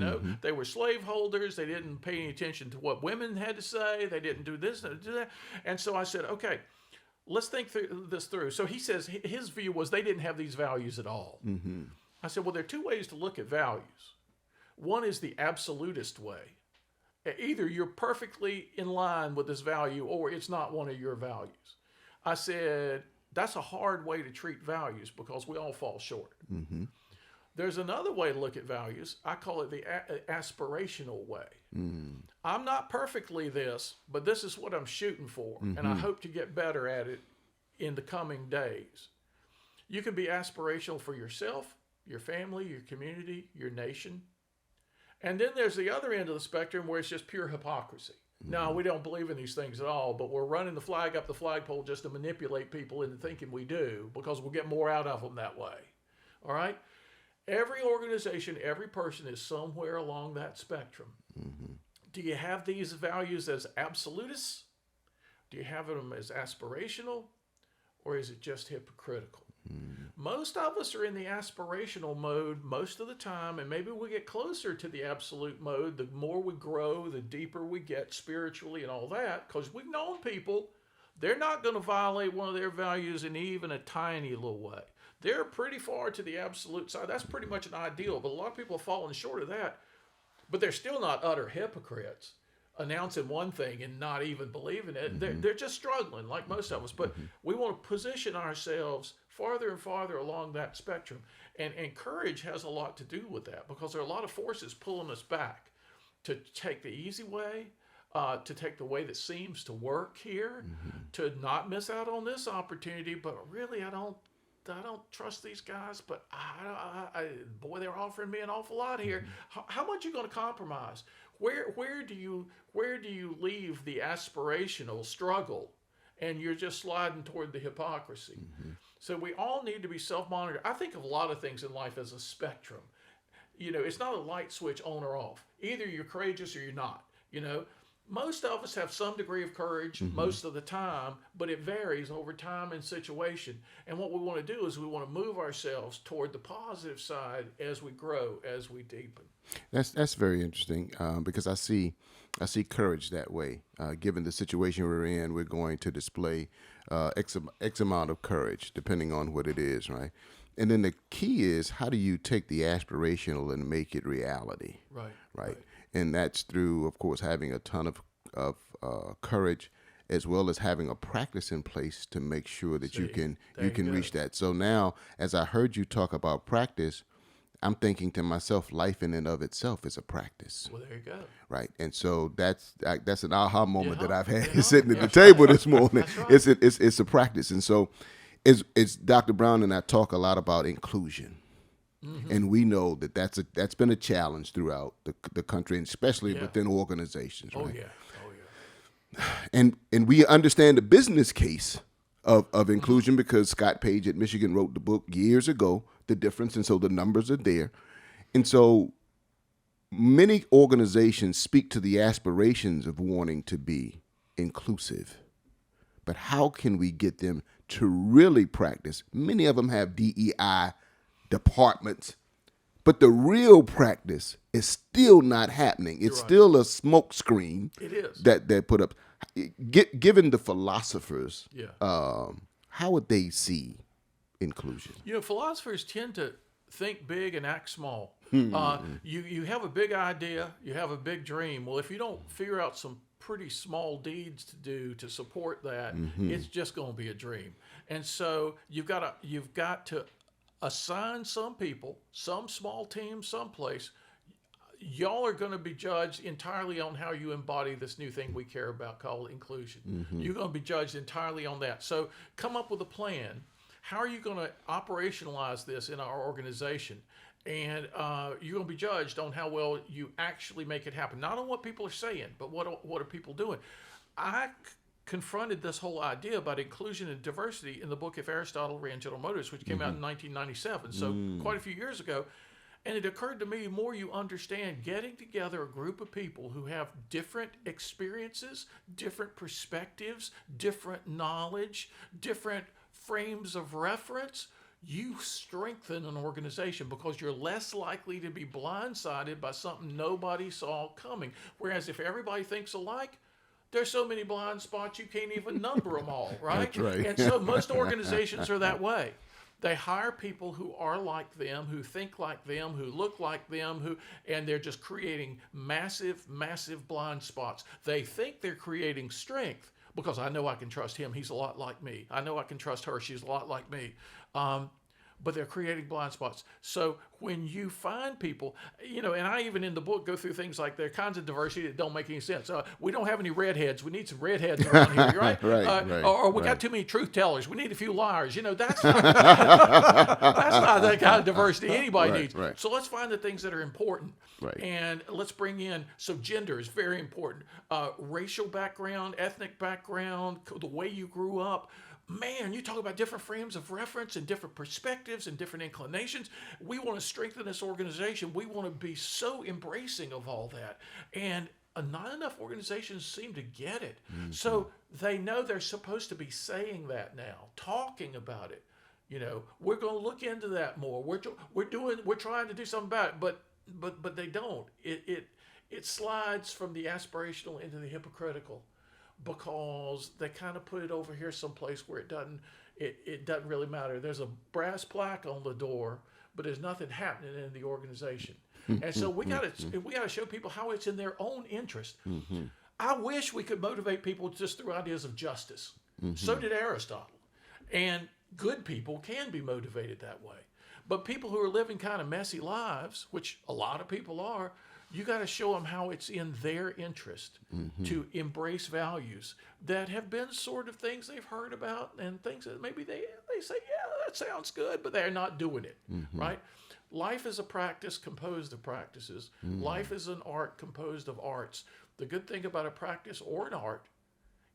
They were slaveholders. They didn't pay any attention to what women had to say. They didn't do this and do that. And so I said, okay, let's think this through. So he says his view was they didn't have these values at all. I said, well, there are 2 ways to look at values. One is the absolutist way. Either you're perfectly in line with this value or it's not one of your values. I said, that's a hard way to treat values because we all fall short. There's another way to look at values. I call it the aspirational way. I'm not perfectly this, but this is what I'm shooting for, and I hope to get better at it in the coming days. You can be aspirational for yourself, your family, your community, your nation. And then there's the other end of the spectrum where it's just pure hypocrisy. No, we don't believe in these things at all, but we're running the flag up the flagpole just to manipulate people into thinking we do because we'll get more out of them that way. All right? Every organization, every person is somewhere along that spectrum. Do you have these values as absolutists? Do you have them as aspirational? Or is it just hypocritical? Most of us are in the aspirational mode most of the time, and maybe we get closer to the absolute mode the more we grow, the deeper we get spiritually and all that, because we've known people, they're not going to violate one of their values in even a tiny little way. They're pretty far to the absolute side. That's pretty much an ideal, but a lot of people have fallen short of that, but they're still not utter hypocrites, announcing one thing and not even believing it. They're just struggling like most of us, but we want to position ourselves farther and farther along that spectrum. And courage has a lot to do with that because there are a lot of forces pulling us back to take the easy way, to take the way that seems to work here, to not miss out on this opportunity. But really, I don't trust these guys, but boy, they're offering me an awful lot here. How much are you going to compromise? Where do you leave the aspirational struggle, and you're just sliding toward the hypocrisy? So we all need to be self-monitored. I think of a lot of things in life as a spectrum. It's not a light switch on or off. Either you're courageous or you're not. most of us have some degree of courage most of the time, but it varies over time and situation. And what we want to do is we want to move ourselves toward the positive side as we grow, as we deepen. That's very interesting because I see courage that way. Given the situation we're in, we're going to display X amount of courage, depending on what it is, right? And then the key is, how do you take the aspirational and make it reality? Right. And that's through, of course, having a ton of courage, as well as having a practice in place to make sure that you can reach that. So now, as I heard you talk about practice, I'm thinking to myself, life in and of itself is a practice. Well, there you go. Right. And so that's an aha moment that I've had sitting at the table this morning. That's right. It's a practice. And so it's Dr. Brown and I talk a lot about inclusion. And we know that that's been a challenge throughout the country, and especially within organizations. Right? Oh, yeah. And we understand the business case of inclusion because Scott Page at Michigan wrote the book years ago, The Difference, and so the numbers are there. And so many organizations speak to the aspirations of wanting to be inclusive. But how can we get them to really practice? Many of them have DEI departments, but the real practice is still not happening. It's still a smoke screen. It is. That they put up. Given the philosophers, how would they see inclusion? Philosophers tend to think big and act small. You have a big idea, you have a big dream. Well, if you don't figure out some pretty small deeds to do to support that, it's just going to be a dream. And so you've got to assign some people, some small team, someplace. Y'all are going to be judged entirely on how you embody this new thing we care about called inclusion. You're going to be judged entirely on that. So come up with a plan. How are you going to operationalize this in our organization? And you're going to be judged on how well you actually make it happen. Not on what people are saying, but what are people doing? I confronted this whole idea about inclusion and diversity in the book If Aristotle Ran General Motors, which came out in 1997, so quite a few years ago. And it occurred to me, the more you understand getting together a group of people who have different experiences, different perspectives, different knowledge, different frames of reference, you strengthen an organization because you're less likely to be blindsided by something nobody saw coming. Whereas if everybody thinks alike, there's so many blind spots you can't even number them all, right? That's right. And so most organizations are that way. They hire people who are like them, who think like them, who look like them, and they're just creating massive, massive blind spots. They think they're creating strength because I know I can trust him. He's a lot like me. I know I can trust her. She's a lot like me. But they're creating blind spots. So when you find people, and I even in the book go through things like there are kinds of diversity that don't make any sense. We don't have any redheads. We need some redheads around here, right? Right. Or we got too many truth tellers. We need a few liars. That's not, that's not the kind of diversity anybody needs. Right. So let's find the things that are important. Right. And let's bring in, so gender is very important. Racial background, ethnic background, the way you grew up. Man, you talk about different frames of reference and different perspectives and different inclinations. We want to strengthen this organization. We want to be so embracing of all that. And not enough organizations seem to get it. So they know they're supposed to be saying that now, talking about it. We're going to look into that more. We're trying to do something about it, but they don't. It slides from the aspirational into the hypocritical, because they kind of put it over here someplace where it doesn't really matter. There's a brass plaque on the door, but there's nothing happening in the organization. And so we got to show people how it's in their own interest. I wish we could motivate people just through ideas of justice. So did Aristotle. And good people can be motivated that way. But people who are living kind of messy lives, which a lot of people are, you got to show them how it's in their interest to embrace values that have been sort of things they've heard about and things that maybe they say, yeah, that sounds good, but they're not doing it, right? Life is a practice composed of practices. Life is an art composed of arts. The good thing about a practice or an art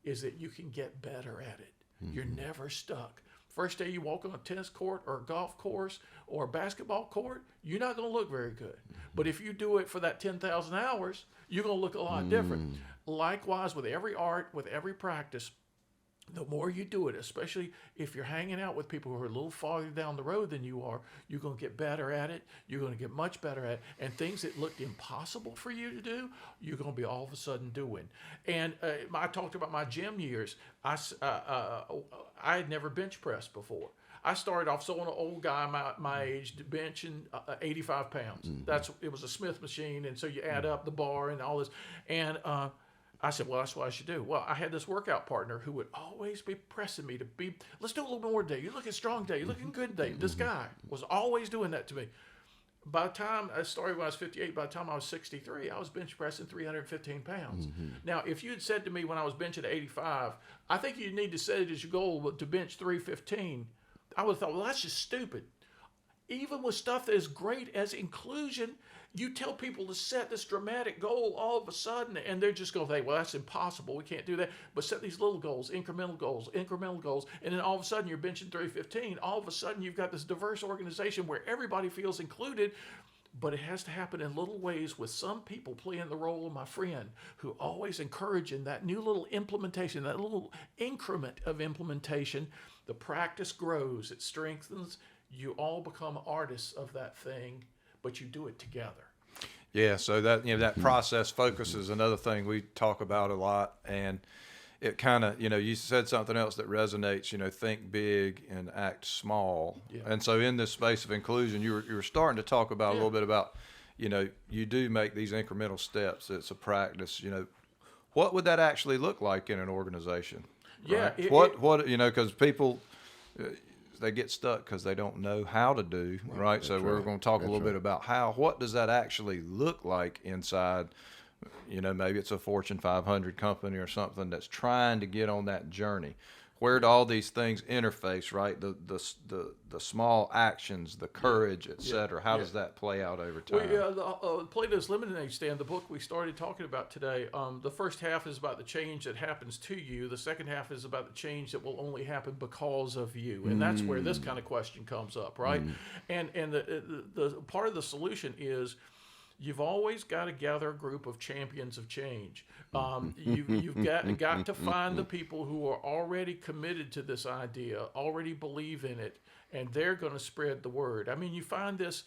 is that you can get better at it. You're never stuck. First day you walk on a tennis court or a golf course or a basketball court, you're not going to look very good. But if you do it for that 10,000 hours, you're going to look a lot different. Likewise, with every art, with every practice, the more you do it, especially if you're hanging out with people who are a little farther down the road than you are, you're going to get better at it. You're going to get much better at it. And things that looked impossible for you to do, you're going to be all of a sudden doing. And I talked about my gym years. I had never bench pressed before. I started off so an old guy my age benching 85 pounds. It was a Smith machine, and so you add up the bar and all this. And I said, well, that's what I should do. Well, I had this workout partner who would always be pressing me to be, let's do a little more today. You're looking strong today. You're looking good today. This guy was always doing that to me. By the time I started when I was 58, by the time I was 63, I was bench pressing 315 pounds. Now, if you had said to me when I was benching 85, I think you need to set it as your goal to bench 315, I would have thought, well, that's just stupid. Even with stuff that is great as inclusion, you tell people to set this dramatic goal all of a sudden, and they're just going to think, well, that's impossible. We can't do that. But set these little goals, incremental goals, and then all of a sudden you're benching 315. All of a sudden you've got this diverse organization where everybody feels included, but it has to happen in little ways with some people playing the role of my friend who always encouraging that new little implementation, that little increment of implementation. The practice grows, it strengthens. You all become artists of that thing, but you do it together. Yeah, so that that process focus is another thing we talk about a lot, and it kind of you said something else that resonates. Think big and act small. Yeah. And so in this space of inclusion, you were starting to talk about a little bit about you do make these incremental steps. It's a practice. What would that actually look like in an organization? Yeah. Right? Because people. They get stuck because they don't know how to do, right? So we're going to talk a little bit about what does that actually look like inside, maybe it's a Fortune 500 company or something that's trying to get on that journey. Where do all these things interface, right? The small actions, the courage, et cetera. How does that play out over time? Well, Plato's Lemonade Stand, the book we started talking about today, the first half is about the change that happens to you. The second half is about the change that will only happen because of you. And that's where this kind of question comes up, right? And the part of the solution is you've always got to gather a group of champions of change. You've got to find the people who are already committed to this idea, already believe in it, and they're going to spread the word. I mean, you find this,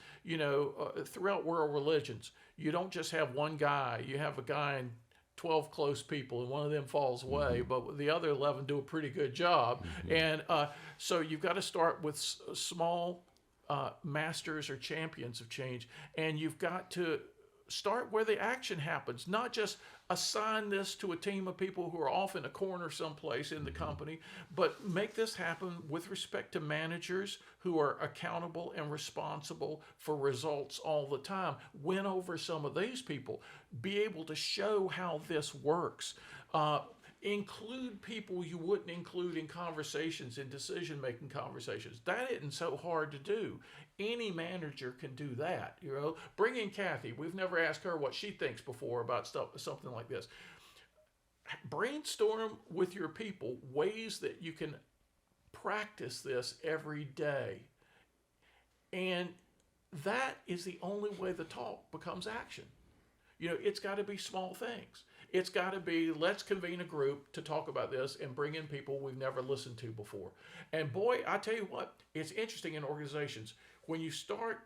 throughout world religions. You don't just have one guy. You have a guy and 12 close people, and one of them falls away, but the other 11 do a pretty good job. And so you've got to start with small masters or champions of change, and you've got to start where the action happens, not just assign this to a team of people who are off in a corner someplace in the company, but make this happen with respect to managers who are accountable and responsible for results all the time. Win over some of these people, be able to show how this works. Include people you wouldn't include in conversations, in decision-making conversations. That isn't so hard to do. Any manager can do that. Bring in Kathy. We've never asked her what she thinks before about something like this. Brainstorm with your people ways that you can practice this every day. And that is the only way the talk becomes action. It's got to be small things. It's got to be, let's convene a group to talk about this and bring in people we've never listened to before. And boy, I tell you what, it's interesting in organizations. When you start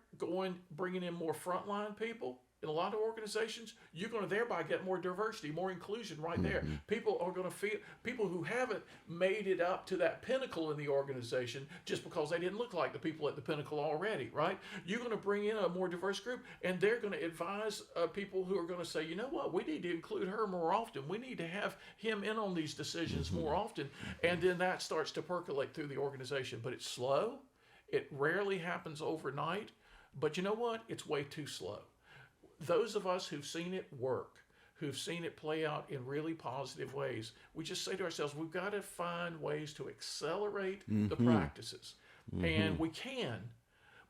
bringing in more frontline people, in a lot of organizations, you're going to thereby get more diversity, more inclusion right there. People are going to feel, people who haven't made it up to that pinnacle in the organization just because they didn't look like the people at the pinnacle already, right? You're going to bring in a more diverse group, and they're going to advise people who are going to say, you know what, we need to include her more often. We need to have him in on these decisions more often. And then that starts to percolate through the organization. But it's slow. It rarely happens overnight. But you know what? It's way too slow. Those of us who've seen it work, who've seen it play out in really positive ways, we just say to ourselves, we've got to find ways to accelerate the practices. And we can,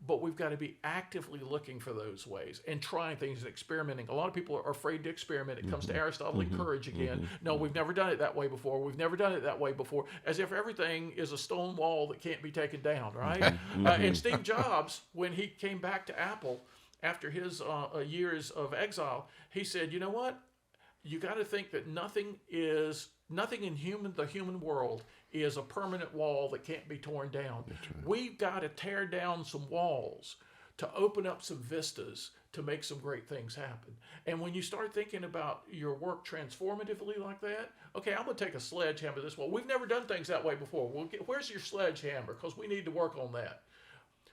but we've got to be actively looking for those ways and trying things and experimenting. A lot of people are afraid to experiment. It comes to Aristotle and courage again. No, we've never done it that way before. We've never done it that way before, as if everything is a stone wall that can't be taken down, right? And Steve Jobs, when he came back to Apple after his years of exile, he said, you know what? You got to think that nothing in the human world is a permanent wall that can't be torn down. Right. We've got to tear down some walls to open up some vistas to make some great things happen. And when you start thinking about your work transformatively like that, okay, I'm going to take a sledgehammer this way. We've never done things that way before. Where's your sledgehammer? Because we need to work on that.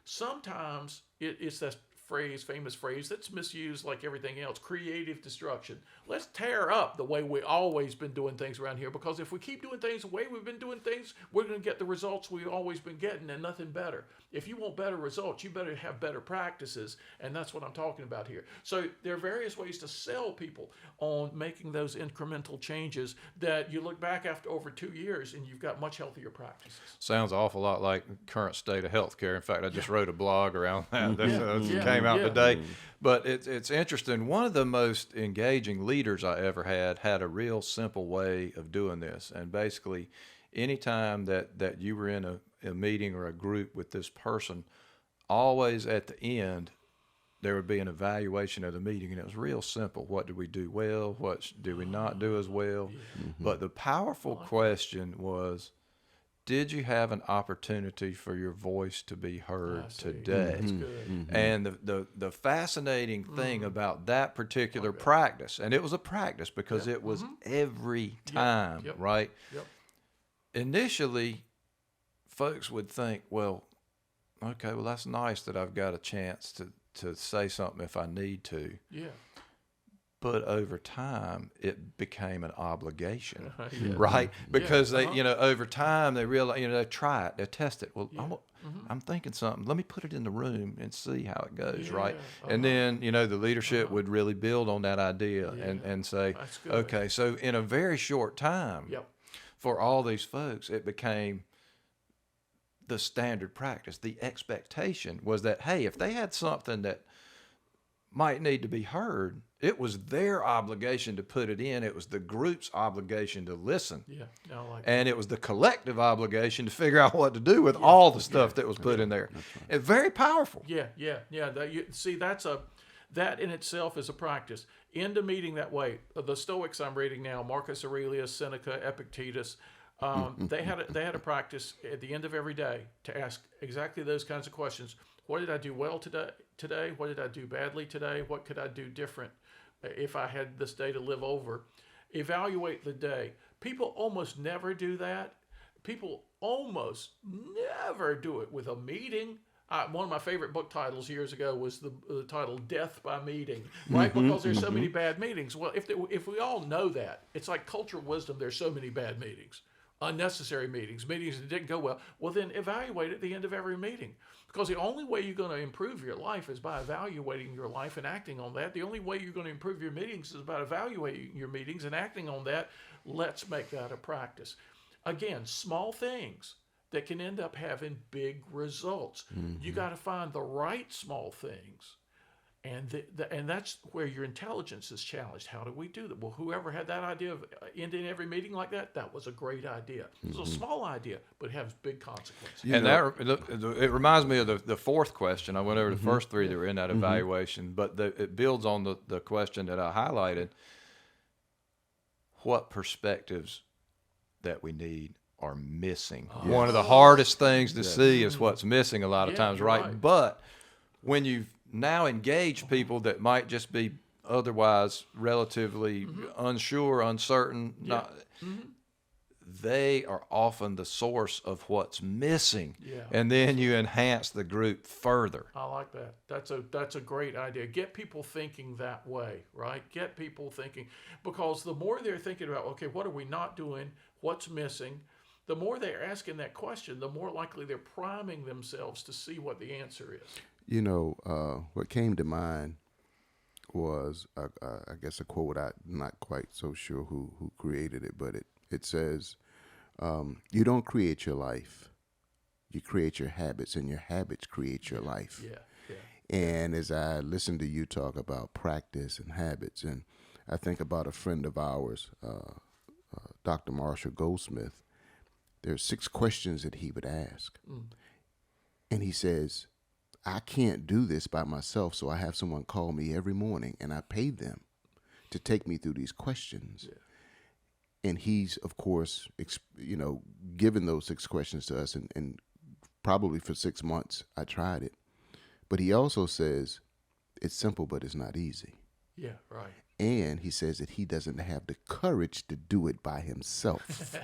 Sometimes it's that famous phrase that's misused like everything else, creative destruction. Let's tear up the way we always been doing things around here, because if we keep doing things the way we've been doing things, we're going to get the results we've always been getting and nothing better. If you want better results, you better have better practices, and that's what I'm talking about here. So there are various ways to sell people on making those incremental changes that you look back after over 2 years and you've got much healthier practices. Sounds an awful lot like the current state of healthcare. In fact, I just wrote a blog around that. Came out today. But it's interesting. One of the most engaging leaders I ever had a real simple way of doing this. And basically, anytime that you were in a meeting or a group with this person, always at the end, there would be an evaluation of the meeting. And it was real simple. What did we do well? What did we not do as well? Yeah. But the powerful question was, did you have an opportunity for your voice to be heard today? And the fascinating thing about that particular practice, and it was a practice because it was every time, right? Initially, folks would think, well, okay, well, that's nice that I've got a chance to say something if I need to. Yeah. But over time, it became an obligation, right? Because they, over time they realize, they try it, they test it. Well, I'm thinking something. Let me put it in the room and see how it goes, right? And then, the leadership would really build on that idea and say, okay, so in a very short time, for all these folks, it became the standard practice. The expectation was that, hey, if they had something that might need to be heard, it was their obligation to put it in. It was the group's obligation to listen. And it was the collective obligation to figure out what to do with all the stuff that was put in there. Right. It's very powerful. That in itself is a practice. End a meeting that way. The Stoics I'm reading now, Marcus Aurelius, Seneca, Epictetus, they had a practice at the end of every day to ask exactly those kinds of questions. What did I do well today? What did I do badly today? What could I do different if I had this day to live over? Evaluate the day. People almost never do that. People almost never do it with a meeting. One of my favorite book titles years ago was the title "Death by Meeting," right? Because there's so many bad meetings. Well, if we all know that, it's like cultural wisdom. There's so many bad meetings, unnecessary meetings that didn't go well. Well, then evaluate at the end of every meeting. Because the only way you're going to improve your life is by evaluating your life and acting on that. The only way you're going to improve your meetings is by evaluating your meetings and acting on that. Let's make that a practice. Again, small things that can end up having big results. You got to find the right small things. And that's where your intelligence is challenged. How do we do that? Well, whoever had that idea of ending every meeting like that was a great idea. It was a small idea, but it has big consequences. It reminds me of the fourth question. I went over the first three that were in that evaluation, but it builds on the question that I highlighted. What perspectives that we need are missing? One of the hardest things to see is what's missing a lot of times, right? But when you've now engage people that might just be otherwise relatively unsure, uncertain. They are often the source of what's missing. And then you enhance the group further. I like that. That's a great idea. Get people thinking that way, right? Get people thinking, because the more they're thinking about, okay, what are we not doing? What's missing? The more they're asking that question, the more likely they're priming themselves to see what the answer is. What came to mind was, I guess, a quote. I'm not quite so sure who created it, but it says, you don't create your life. you create your habits, and your habits create your life. Yeah. And as I listen to you talk about practice and habits, and I think about a friend of ours, Dr. Marshall Goldsmith, there's 6 questions that he would ask. And he says, I can't do this by myself, so I have someone call me every morning, and I pay them to take me through these questions. Yeah. And he's, of course, given those 6 questions to us, and probably for 6 months I tried it. But he also says it's simple, but it's not easy. Yeah, right. And he says that he doesn't have the courage to do it by himself.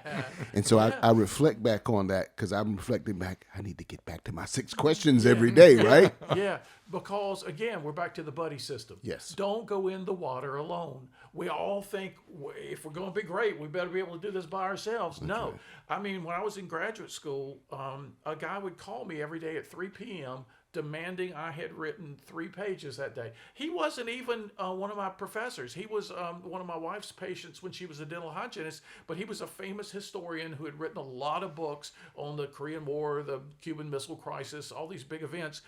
And so I reflect back on that, because I'm reflecting back, I need to get back to my 6 questions every day, right? Yeah, because, again, we're back to the buddy system. Yes. Don't go in the water alone. We all think if we're going to be great, we better be able to do this by ourselves. That's no. Right. I mean, when I was in graduate school, a guy would call me every day at 3 p.m., demanding I had written 3 pages that day. He wasn't even one of my professors. He was one of my wife's patients when she was a dental hygienist, but he was a famous historian who had written a lot of books on the Korean War, the Cuban Missile Crisis, all these big events.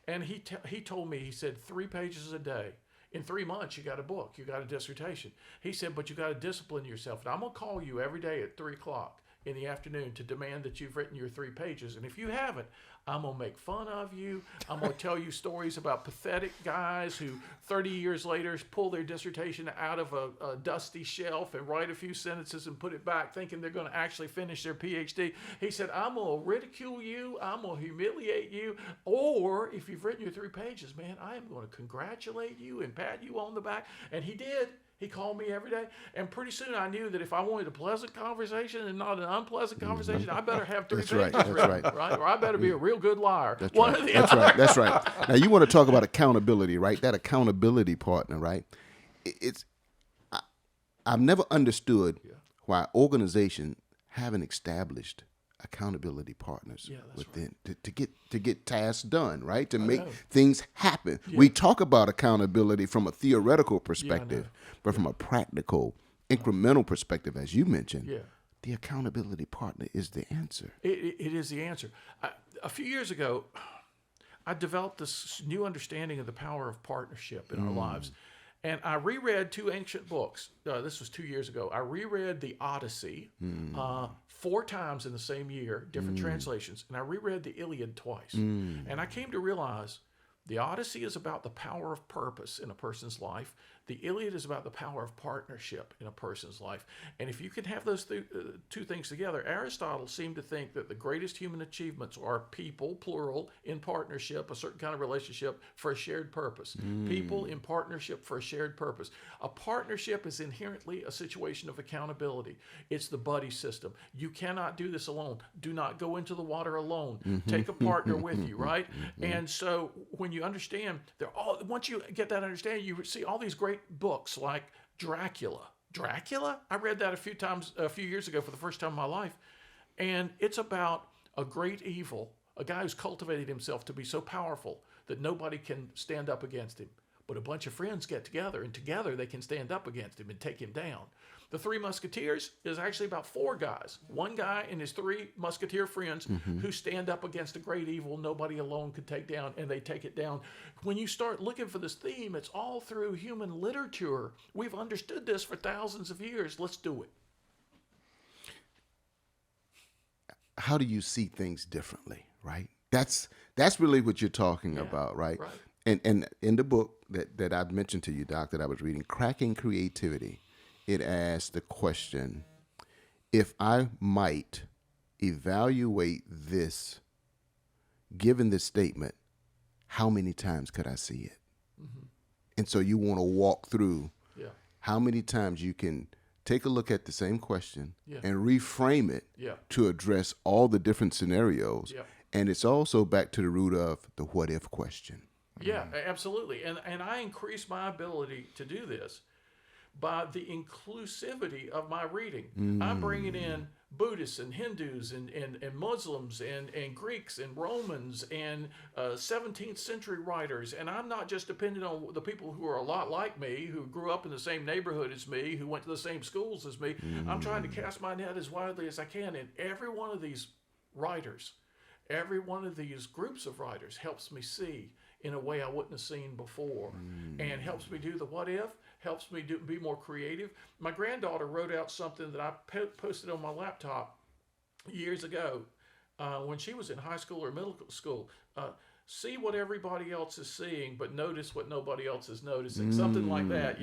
And he told me, he said, 3 pages a day. In 3 months, you got a book, you got a dissertation. He said, but you got to discipline yourself. And I'm going to call you every day at 3 o'clock in the afternoon to demand that you've written your 3 pages. And if you haven't, I'm going to make fun of you. I'm going to tell you stories about pathetic guys who 30 years later pull their dissertation out of a dusty shelf and write a few sentences and put it back thinking they're going to actually finish their PhD. He said, I'm going to ridicule you. I'm going to humiliate you. Or if you've written your 3 pages, man, I am going to congratulate you and pat you on the back. And he did. He called me every day, and pretty soon I knew that if I wanted a pleasant conversation and not an unpleasant conversation, I better have 3 pages written, right? Or I better be a real good liar. That's right. That's right. Now, you want to talk about accountability, right? That accountability partner, right? I've never understood why organizations haven't established accountability partners within to get tasks done, right? To make things happen. Yeah. We talk about accountability from a theoretical perspective, but from a practical, incremental perspective, as you mentioned, the accountability partner is the answer. It is the answer. A few years ago, I developed this new understanding of the power of partnership in our lives. And I reread 2 ancient books. This was 2 years ago. I reread the Odyssey 4 times in the same year, different translations. And I reread the Iliad twice. And I came to realize the Odyssey is about the power of purpose in a person's life. The Iliad is about the power of partnership in a person's life. And if you can have those 2 things together, Aristotle seemed to think that the greatest human achievements are people, plural, in partnership, a certain kind of relationship for a shared purpose. People in partnership for a shared purpose. A partnership is inherently a situation of accountability. It's the buddy system. You cannot do this alone. Do not go into the water alone. Take a partner with you, right? And so when you understand, once you get that understanding, you see all these great books like Dracula. I read that a few years ago for the first time in my life. And it's about a great evil, a guy who's cultivated himself to be so powerful that nobody can stand up against him. But a bunch of friends get together, and together they can stand up against him and take him down. The 3 Musketeers is actually about 4 guys. 1 guy and his 3 Musketeer friends who stand up against a great evil nobody alone could take down, and they take it down. When you start looking for this theme, it's all through human literature. We've understood this for thousands of years. Let's do it. How do you see things differently, right? That's really what you're talking about, right? And in the book that I've mentioned to you, Doc, that I was reading, Cracking Creativity, it asks the question, if I might evaluate this, given this statement, how many times could I see it? And so you want to walk through how many times you can take a look at the same question and reframe it to address all the different scenarios. And it's also back to the root of the what if question. Yeah, absolutely. And I increase my ability to do this by the inclusivity of my reading. I'm bringing in Buddhists and Hindus and Muslims and Greeks and Romans and 17th century writers. And I'm not just dependent on the people who are a lot like me, who grew up in the same neighborhood as me, who went to the same schools as me. I'm trying to cast my net as widely as I can in every one of these writers. every one of these groups of writers helps me see in a way I wouldn't have seen before, and helps me do the what if, helps me be more creative. My granddaughter wrote out something that I posted on my laptop years ago when she was in high school or middle school. See what everybody else is seeing, but notice what nobody else is noticing. Something like that,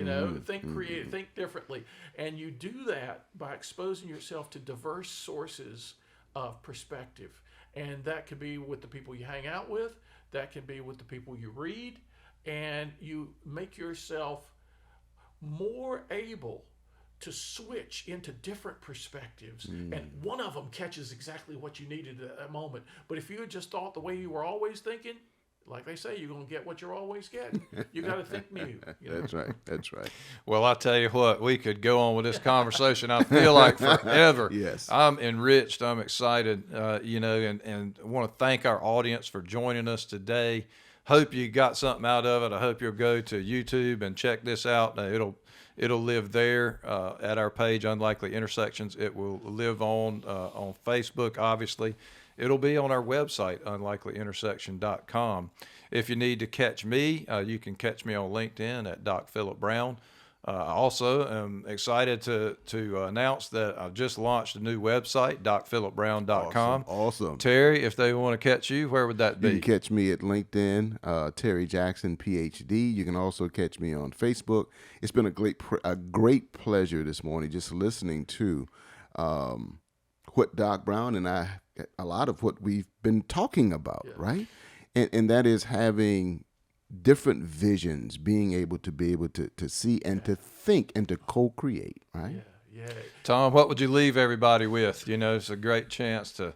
think creative, think differently. And you do that by exposing yourself to diverse sources of perspective. And that could be with the people you hang out with, that can be with the people you read, and you make yourself more able to switch into different perspectives, and one of them catches exactly what you needed at that moment. But if you had just thought the way you were always thinking, like they say, you're going to get what you're always getting. You got to think new. That's right. That's right. Well, I tell you what, we could go on with this conversation. I feel like forever. Yes. I'm enriched. I'm excited, and I want to thank our audience for joining us today. Hope you got something out of it. I hope you'll go to YouTube and check this out. It'll live there at our page, Unlikely Intersections. It will live on Facebook, obviously. It'll be on our website, unlikelyintersection.com. If you need to catch me, you can catch me on LinkedIn at Doc Philip Brown. I also am excited to announce that I've just launched a new website, docphilipbrown.com. Awesome. Terry, if they want to catch you, where would that be? You can catch me at LinkedIn, Terry Jackson, PhD. You can also catch me on Facebook. It's been a great pleasure this morning just listening to what Doc Brown and I, a lot of what we've been talking about, right? And that is having different visions, being able to see and to think and to co-create, right? Yeah. Tom, what would you leave everybody with? It's a great chance to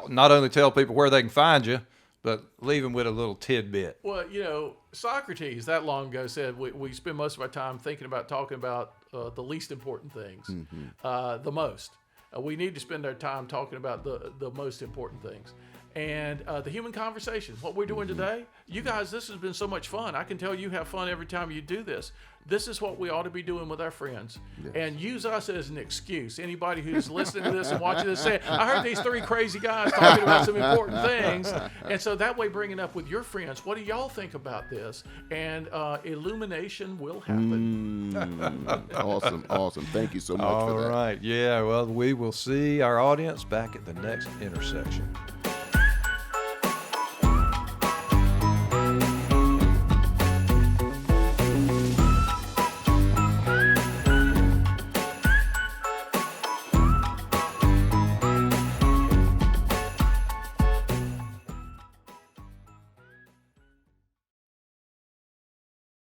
not only tell people where they can find you, but leave them with a little tidbit. Well, Socrates, that long ago, said we spend most of our time talking about the least important things, the most. We need to spend our time talking about the most important things. And the human conversation, what we're doing today, you guys, this has been so much fun. I can tell you have fun every time you do this. This is what we ought to be doing with our friends. Yes. And use us as an excuse. Anybody who's listening to this and watching this say, I heard these three crazy guys talking about some important things. And so that way, bring it up with your friends. What do y'all think about this? And illumination will happen. Awesome. Thank you so much for that. All right. Yeah, well, we will see our audience back at the next intersection.